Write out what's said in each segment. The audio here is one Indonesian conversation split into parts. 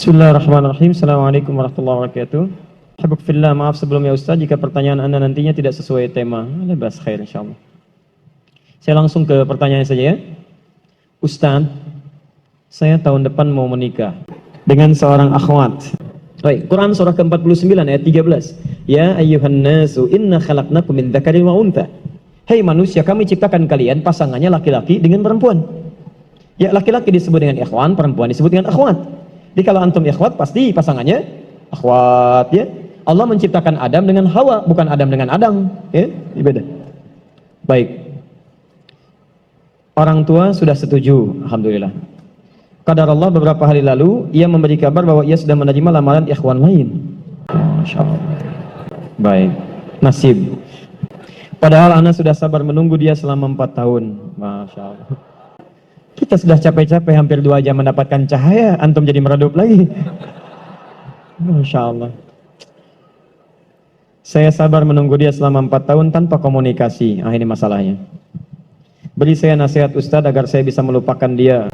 Bismillahirrahmanirrahim. Assalamualaikum warahmatullahi wabarakatuh. Habib fillah, maaf sebelumnya Ustaz jika pertanyaan Anda nantinya tidak sesuai tema. Lebas khair insyaallah. Saya langsung ke pertanyaan saja ya. Ustaz, saya tahun depan mau menikah dengan seorang akhwat. Baik, Quran surah ke-49 ayat 13. Ya ayyuhan nasu inna khalaqnakum min dzakarin wa untha. Hai manusia, kami ciptakan kalian pasangannya laki-laki dengan perempuan. Ya, laki-laki disebut dengan ikhwan, perempuan disebut dengan akhwat. Jadi kalau antum ikhwat pasti pasangannya akhwat ya. Allah menciptakan Adam dengan Hawa, bukan Adam dengan Adam ya, ini beda. Baik. Orang tua sudah setuju, alhamdulillah. Qadarullah beberapa hari lalu ia memberi kabar bahwa ia sudah menerima lamaran ikhwan lain. Masyaallah. Baik. Nasib. Padahal ana sudah sabar menunggu dia selama 4 tahun. Masyaallah. Kita sudah capek-capek hampir 2 jam mendapatkan cahaya, antum jadi meredup lagi. Masya Allah. Saya sabar menunggu dia selama 4 tahun tanpa komunikasi. Ini masalahnya. Beri saya nasihat Ustadz agar saya bisa melupakan dia,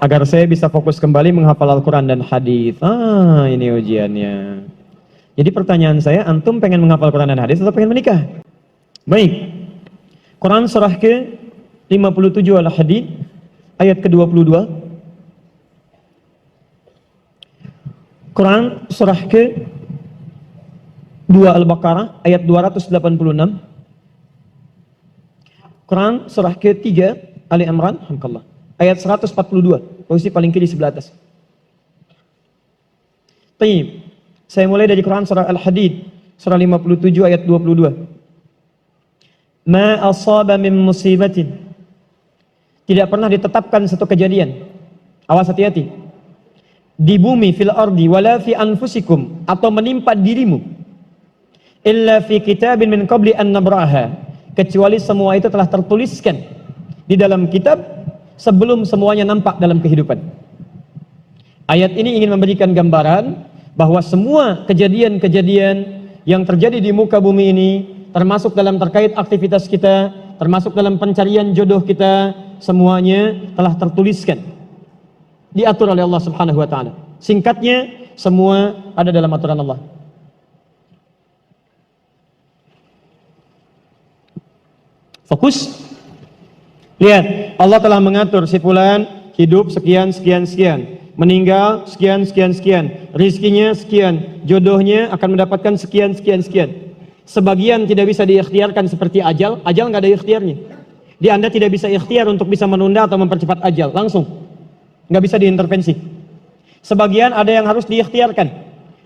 agar saya bisa fokus kembali menghafal Al-Quran dan hadis. Ini ujiannya. Jadi pertanyaan saya, antum pengen menghafal Quran dan hadis atau pengen menikah? Baik. Quran surah ke-57 Al-Hadid ayat ke-22. Quran surah ke-2 Al-Baqarah ayat 286. Quran surah ke-3 Ali Imran ayat 142, posisi paling kiri sebelah atas. Tayyib. Saya mulai dari Quran surah Al-Hadid surah 57 ayat 22. Ma asaba min musibatin, tidak pernah ditetapkan satu kejadian, awas hati-hati, di bumi fil ardi wala fi anfusikum, atau menimpa dirimu, illa fi kitabin min qabli an nabraha, kecuali semua itu telah tertuliskan di dalam kitab sebelum semuanya nampak dalam kehidupan. Ayat ini ingin memberikan gambaran bahwa semua kejadian-kejadian yang terjadi di muka bumi ini, termasuk dalam terkait aktivitas kita, termasuk dalam pencarian jodoh kita, semuanya telah tertuliskan, diatur oleh Allah Subhanahu wa taala. Singkatnya, semua ada dalam aturan Allah. Fokus. Lihat, Allah telah mengatur si fulan hidup sekian sekian sekian, meninggal sekian sekian sekian, rizkinya sekian, jodohnya akan mendapatkan sekian sekian sekian. Sebagian tidak bisa diikhtiarkan seperti ajal nggak ada ikhtiarnya. Anda tidak bisa ikhtiar untuk bisa menunda atau mempercepat ajal, langsung nggak bisa diintervensi. Sebagian ada yang harus diikhtiarkan,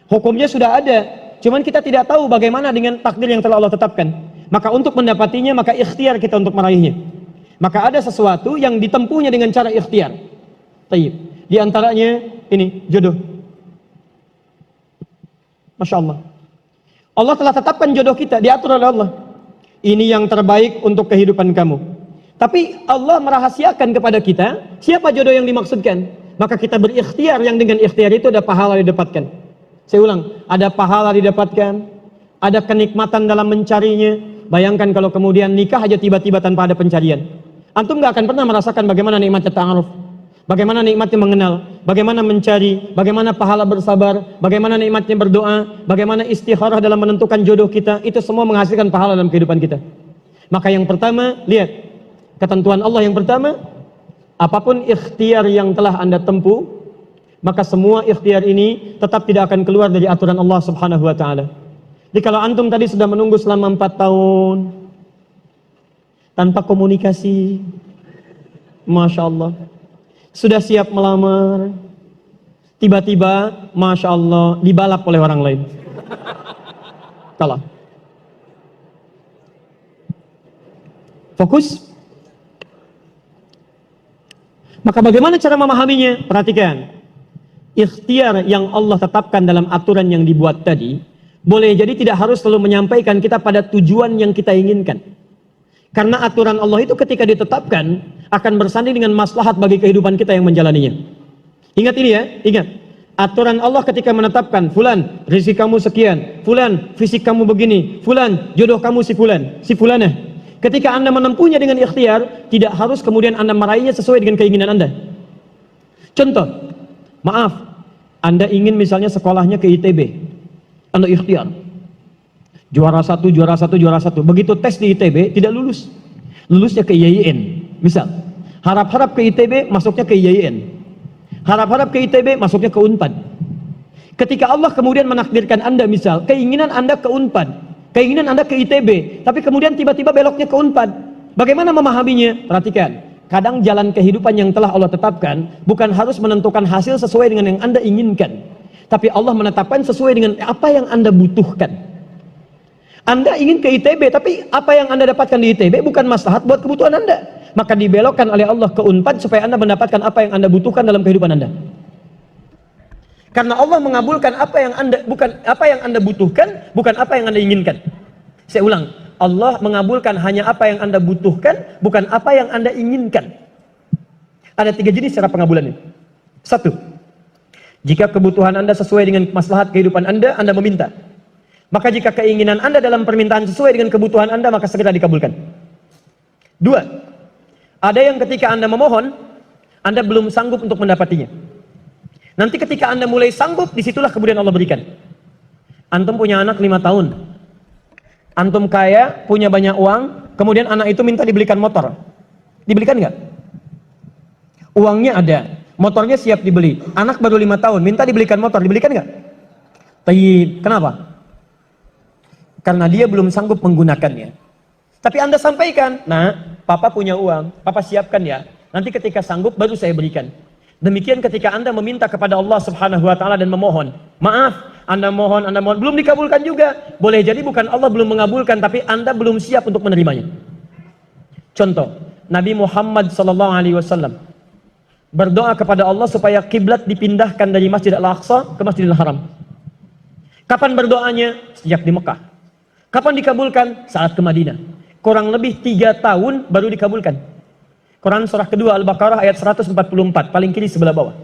hukumnya sudah ada, cuman kita tidak tahu bagaimana dengan takdir yang telah Allah tetapkan. Maka untuk mendapatinya, maka ikhtiar kita untuk meraihnya. Maka ada sesuatu yang ditempuhnya dengan cara ikhtiar. Tayyib. Di antaranya ini jodoh. Masya Allah. Allah telah tetapkan jodoh kita, diatur oleh Allah. Ini yang terbaik untuk kehidupan kamu. Tapi Allah merahasiakan kepada kita siapa jodoh yang dimaksudkan. Maka kita berikhtiar, yang dengan ikhtiar itu ada pahala didapatkan. Saya ulang, ada pahala didapatkan, ada kenikmatan dalam mencarinya. Bayangkan kalau kemudian nikah aja tiba-tiba tanpa ada pencarian. Antum gak akan pernah merasakan bagaimana nikmatnya ta'aruf, bagaimana nikmatnya mengenal, bagaimana mencari, bagaimana pahala bersabar, bagaimana nikmatnya berdoa, bagaimana istikharah dalam menentukan jodoh kita. Itu semua menghasilkan pahala dalam kehidupan kita. Maka yang pertama, lihat ketentuan Allah yang pertama, apapun ikhtiar yang telah Anda tempuh, maka semua ikhtiar ini tetap tidak akan keluar dari aturan Allah Subhanahu wa taala. Jadi kalau antum tadi sudah menunggu selama 4 tahun tanpa komunikasi, Masya Allah, sudah siap melamar, tiba-tiba Masya Allah dibalap oleh orang lain, kalah. Fokus. Maka bagaimana cara memahaminya? Perhatikan, ikhtiar yang Allah tetapkan dalam aturan yang dibuat tadi, boleh jadi tidak harus selalu menyampaikan kita pada tujuan yang kita inginkan. Karena aturan Allah itu ketika ditetapkan akan bersanding dengan maslahat bagi kehidupan kita yang menjalaninya. Ingat ini ya, ingat. Aturan Allah ketika menetapkan, fulan rezeki kamu sekian, fulan fisik kamu begini, fulan jodoh kamu si fulan, si fulanah. Ketika Anda menempuhnya dengan ikhtiar, tidak harus kemudian Anda meraihnya sesuai dengan keinginan Anda. Contoh, maaf, Anda ingin misalnya sekolahnya ke ITB, Anda ikhtiar. Juara satu, juara satu, juara satu. Begitu tes di ITB, tidak lulus. Lulusnya ke IAIN, misal. Harap-harap ke ITB, masuknya ke IAIN. Harap-harap ke ITB, masuknya ke UNPAD. Ketika Allah kemudian menakdirkan Anda misal, keinginan Anda ke UNPAD, keinginan Anda ke ITB, tapi kemudian tiba-tiba beloknya ke UNPAD. Bagaimana memahaminya? Perhatikan, kadang jalan kehidupan yang telah Allah tetapkan bukan harus menentukan hasil sesuai dengan yang Anda inginkan, tapi Allah menetapkan sesuai dengan apa yang Anda butuhkan. Anda ingin ke ITB, tapi apa yang Anda dapatkan di ITB bukan maslahat buat kebutuhan Anda, maka dibelokkan oleh Allah ke UNPAD supaya Anda mendapatkan apa yang Anda butuhkan dalam kehidupan Anda. Karena Allah mengabulkan apa yang Anda butuhkan, bukan apa yang Anda inginkan. Saya ulang, Allah mengabulkan hanya apa yang Anda butuhkan, bukan apa yang Anda inginkan. Ada 3 jenis cara pengabulannya. 1, jika kebutuhan Anda sesuai dengan maslahat kehidupan Anda meminta. Maka jika keinginan Anda dalam permintaan sesuai dengan kebutuhan Anda, maka segera dikabulkan. 2, ada yang ketika Anda memohon, Anda belum sanggup untuk mendapatinya. Nanti ketika Anda mulai sanggup, disitulah kemudian Allah berikan. Antum punya anak 5 tahun. Antum kaya, punya banyak uang, kemudian anak itu minta dibelikan motor. Dibelikan nggak? Uangnya ada, motornya siap dibeli. Anak baru 5 tahun, minta dibelikan motor, dibelikan nggak? Kenapa? Karena dia belum sanggup menggunakannya. Tapi Anda sampaikan, nah, papa punya uang, papa siapkan ya. Nanti ketika sanggup baru saya berikan. Demikian ketika Anda meminta kepada Allah Subhanahu wa taala dan memohon. Maaf, Anda mohon, belum dikabulkan juga. Boleh jadi bukan Allah belum mengabulkan, tapi Anda belum siap untuk menerimanya. Contoh, Nabi Muhammad SAW berdoa kepada Allah supaya kiblat dipindahkan dari Masjid Al-Aqsa ke Masjidil Haram. Kapan berdoanya? Sejak di Mekah. Kapan dikabulkan? Saat ke Madinah. Kurang lebih 3 tahun baru dikabulkan. Quran surah kedua Al-Baqarah ayat 144, paling kiri sebelah bawah.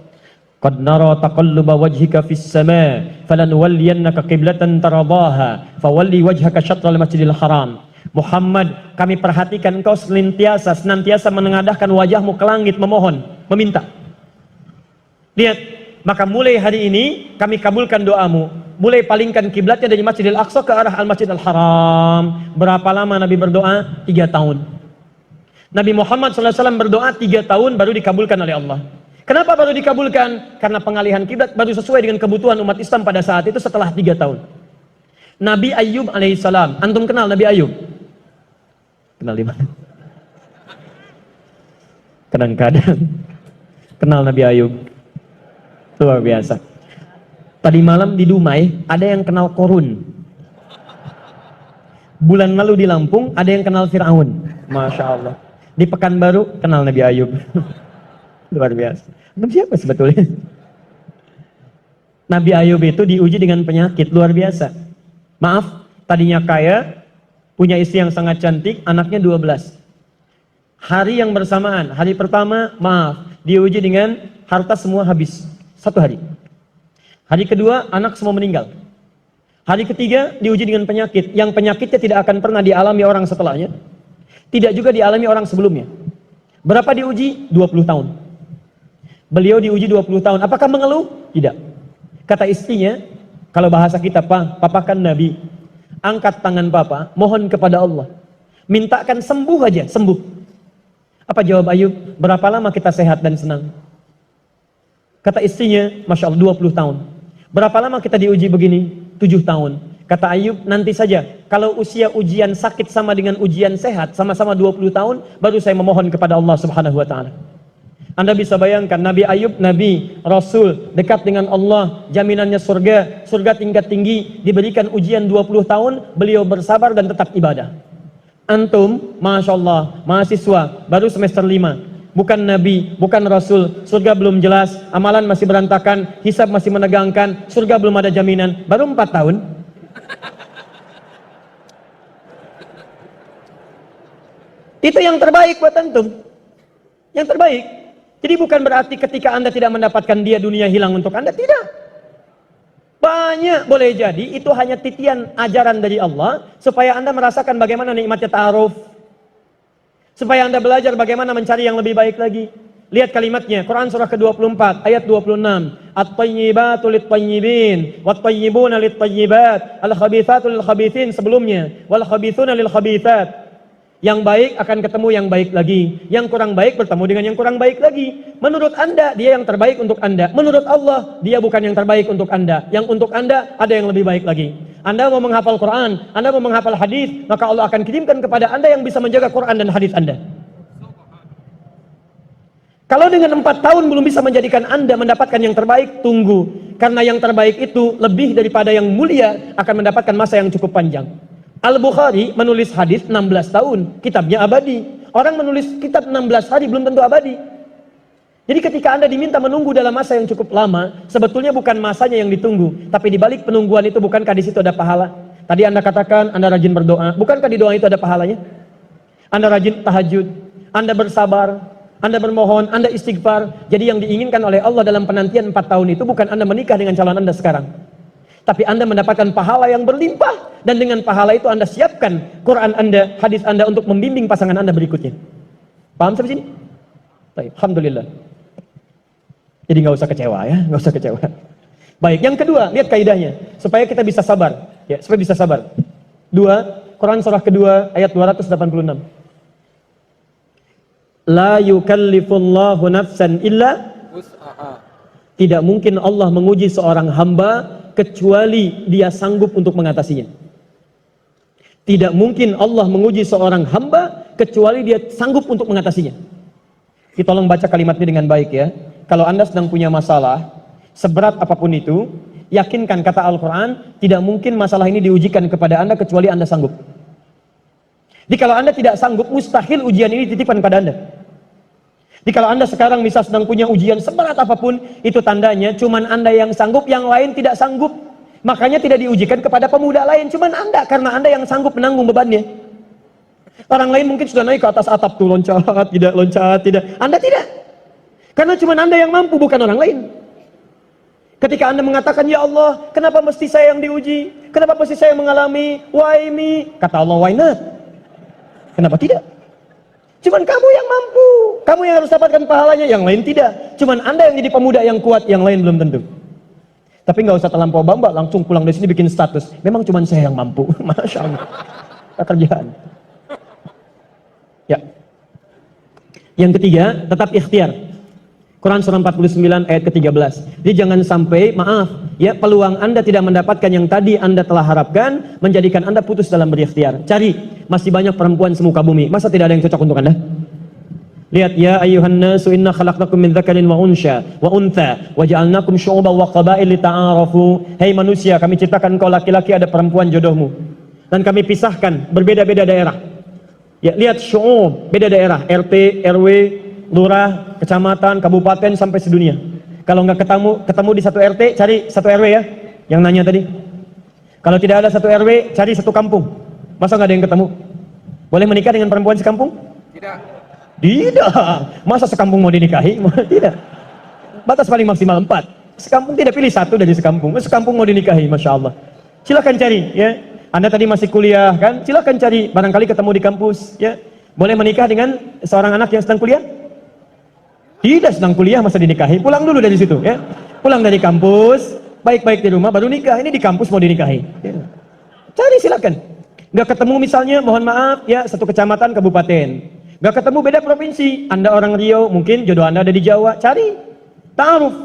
Qad nara taqalluba wajhika fis sama' falanuwalliyannaka qiblatan taradaha fawalli wajhaka syatral masjidil haram. Muhammad, kami perhatikan engkau senantiasa menengadahkan wajahmu ke langit memohon, meminta. Lihat, maka mulai hari ini kami kabulkan doamu. Mulai palingkan kiblatnya dari Masjidil Aqsa ke arah Al-Masjidil Haram. Berapa lama Nabi berdoa? 3 tahun. Nabi Muhammad SAW berdoa 3 tahun baru dikabulkan oleh Allah. Kenapa baru dikabulkan? Karena pengalihan kiblat baru sesuai dengan kebutuhan umat Islam pada saat itu setelah 3 tahun. Nabi Ayub alaihissalam. Antum kenal Nabi Ayub? Kenal di mana? Kadang-kadang kenal Nabi Ayub. Luar biasa. Tadi malam di Dumai ada yang kenal Korun. Bulan lalu di Lampung ada yang kenal Fir'aun. Masya Allah. Di Pekanbaru kenal Nabi Ayub. Luar biasa. Nabi siapa sebetulnya? Nabi Ayub itu diuji dengan penyakit luar biasa. Maaf, tadinya kaya, punya istri yang sangat cantik, anaknya 12. Hari yang bersamaan, hari pertama, maaf, diuji dengan harta semua habis. 1 hari. Hari kedua, anak semua meninggal. Hari ketiga, diuji dengan penyakit. Yang penyakitnya tidak akan pernah dialami orang setelahnya. Tidak juga dialami orang sebelumnya. Berapa diuji? 20 tahun. Beliau diuji 20 tahun. Apakah mengeluh? Tidak. Kata istrinya, kalau bahasa kita, papa kan Nabi. Angkat tangan papa, mohon kepada Allah. Mintakan sembuh aja, sembuh. Apa jawab Ayub? Berapa lama kita sehat dan senang? Kata istrinya, Masya Allah, 20 tahun. Berapa lama kita diuji begini? 7 tahun. Kata Ayub, nanti saja. Kalau usia ujian sakit sama dengan ujian sehat, sama-sama 20 tahun, baru saya memohon kepada Allah Subhanahu wa ta'ala. Anda bisa bayangkan, Nabi Ayub, Nabi, Rasul, dekat dengan Allah, jaminannya surga, surga tingkat tinggi, diberikan ujian 20 tahun, beliau bersabar dan tetap ibadah. Antum, Masya Allah, mahasiswa, baru semester 5, bukan Nabi, bukan Rasul, surga belum jelas, amalan masih berantakan, hisab masih menegangkan, surga belum ada jaminan, baru 4 tahun. Itu yang terbaik buat antum. Yang terbaik. Jadi bukan berarti ketika Anda tidak mendapatkan dia, dunia hilang untuk Anda. Tidak. Banyak boleh jadi itu hanya titian ajaran dari Allah supaya Anda merasakan bagaimana nikmatnya ta'aruf. Supaya Anda belajar bagaimana mencari yang lebih baik lagi. Lihat kalimatnya, Quran surah ke-24 ayat 26. At-tayyibatu lit-tayyibin, wat-tayyibuna lit-tayyibat, al-khabithatu lil-khabithin sebelumnya, wal-khabithuna lil-khabithat. Yang baik akan ketemu yang baik lagi, yang kurang baik bertemu dengan yang kurang baik lagi. Menurut Anda, dia yang terbaik untuk Anda. Menurut Allah, dia bukan yang terbaik untuk Anda. Yang untuk Anda, ada yang lebih baik lagi. Anda mau menghafal Quran, Anda mau menghafal hadis, maka Allah akan kirimkan kepada Anda yang bisa menjaga Quran dan hadis Anda. Kalau dengan 4 tahun belum bisa menjadikan Anda mendapatkan yang terbaik, tunggu. Karena yang terbaik itu lebih daripada yang mulia akan mendapatkan masa yang cukup panjang. Al-Bukhari menulis hadis 16 tahun, kitabnya abadi. Orang menulis kitab 16 hari belum tentu abadi. Jadi ketika Anda diminta menunggu dalam masa yang cukup lama, sebetulnya bukan masanya yang ditunggu, tapi di balik penungguan itu bukankah di situ ada pahala? Tadi Anda katakan Anda rajin berdoa, bukankah di doa itu ada pahalanya? Anda rajin tahajud, Anda bersabar, Anda bermohon, Anda istighfar. Jadi yang diinginkan oleh Allah dalam penantian 4 tahun itu bukan Anda menikah dengan calon Anda sekarang, tapi Anda mendapatkan pahala yang berlimpah. Dan dengan pahala itu Anda siapkan Quran Anda, hadis Anda untuk membimbing pasangan Anda berikutnya. Paham sampai sini? Baik, alhamdulillah. Jadi nggak usah kecewa ya, nggak usah kecewa. Baik, yang kedua, lihat kaidahnya supaya kita bisa sabar, ya, supaya bisa sabar. 2, Quran surah kedua ayat 286. La yukallifullahu nafsan illa wus'aha. Tidak mungkin Allah menguji seorang hamba kecuali dia sanggup untuk mengatasinya. Tidak mungkin Allah menguji seorang hamba kecuali dia sanggup untuk mengatasinya. Kita tolong baca kalimatnya dengan baik ya. Kalau Anda sedang punya masalah, seberat apapun itu, yakinkan kata Al-Quran, tidak mungkin masalah ini diujikan kepada Anda kecuali Anda sanggup. Jadi kalau Anda tidak sanggup, mustahil ujian ini dititipkan pada Anda. Jadi kalau Anda sekarang misal sedang punya ujian seberat apapun, itu tandanya cuman Anda yang sanggup, yang lain tidak sanggup. Makanya tidak diujikan kepada pemuda lain, cuman Anda, karena Anda yang sanggup menanggung bebannya. Orang lain mungkin sudah naik ke atas atap tuh, loncat, tidak. Anda tidak. Karena cuman Anda yang mampu, bukan orang lain. Ketika Anda mengatakan, ya Allah, kenapa mesti saya yang diuji? Kenapa mesti saya mengalami? Why me? Kata Allah, why not? Kenapa tidak? Cuman kamu yang mampu, kamu yang harus dapatkan pahalanya, yang lain tidak. Cuman Anda yang jadi pemuda yang kuat, yang lain belum tentu. Tapi nggak usah terlampau bamba, langsung pulang dari sini bikin status. Memang cuman saya yang mampu, masya Allah. Kerjaan. Ya. Yang ketiga, tetap ikhtiar. Quran surah 49 ayat ke-13. Jadi jangan sampai, maaf, ya, peluang Anda tidak mendapatkan yang tadi Anda telah harapkan, menjadikan Anda putus dalam berikhtiar. Cari, masih banyak perempuan semuka bumi. Masa tidak ada yang cocok untuk Anda? Lihat, ya ayyuhan nasu inna khalaqnakum min dzakarin wa untha wa ja'alnakum syu'uban wa qabail lita'arafu. Hei manusia, kami ciptakan kau laki-laki, ada perempuan jodohmu. Dan kami pisahkan berbeda-beda daerah. Ya, lihat syu'ub, beda daerah, RT, RW, lurah, kecamatan, kabupaten sampai sedunia. Kalau nggak ketemu di satu RT, cari satu RW ya. Yang nanya tadi. Kalau tidak ada satu RW, cari satu kampung. Masa nggak ada yang ketemu? Boleh menikah dengan perempuan sekampung? Tidak. Masa sekampung mau dinikahi? Tidak. Batas paling maksimal 4. Sekampung tidak, pilih satu dari sekampung. Sekampung mau dinikahi, masya Allah. Silakan cari ya. Anda tadi masih kuliah kan? Silakan cari. Barangkali ketemu di kampus ya. Boleh menikah dengan seorang anak yang sedang kuliah? Tidak, sedang kuliah masa dinikahi. Pulang dulu dari situ ya. Pulang dari kampus, baik-baik di rumah baru nikah. Ini di kampus mau dinikahi. Ya. Cari silakan. Nggak ketemu misalnya, mohon maaf ya, satu kecamatan, kabupaten. Nggak ketemu, beda provinsi. Anda orang Riau, mungkin jodoh Anda ada di Jawa. Cari, ta'aruf.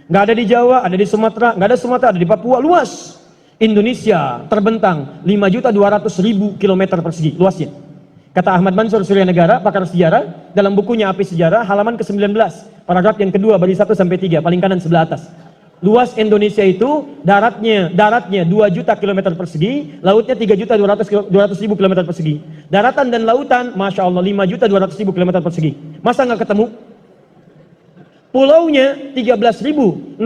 Nggak ada di Jawa, ada di Sumatera. Nggak ada Sumatera, ada di Papua. Luas. Indonesia terbentang 5.200.000 km persegi luasnya. Kata Ahmad Mansur Surya Negara, pakar sejarah, dalam bukunya Api Sejarah, halaman ke-19, paragraf yang kedua, baris 1 sampai 3, paling kanan sebelah atas. Luas Indonesia itu daratnya 2 juta kilometer persegi, lautnya 3.200.000 kilometer persegi. Daratan dan lautan, masya Allah, 5.200.000 kilometer persegi. Masa nggak ketemu? Pulaunya 13.677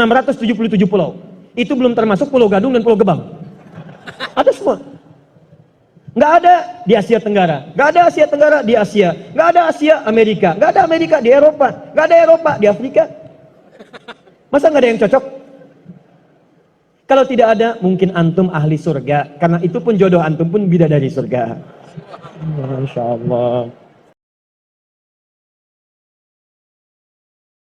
pulau. Itu belum termasuk Pulau Gadung dan Pulau Gebang. Ada semua. Nggak ada di Asia Tenggara, nggak ada Asia Tenggara di Asia, nggak ada Asia Amerika, nggak ada Amerika di Eropa, nggak ada Eropa di Afrika. Masa nggak ada yang cocok? Kalau tidak ada, mungkin antum ahli surga, karena itu pun jodoh antum pun bidadari surga. Masya Allah.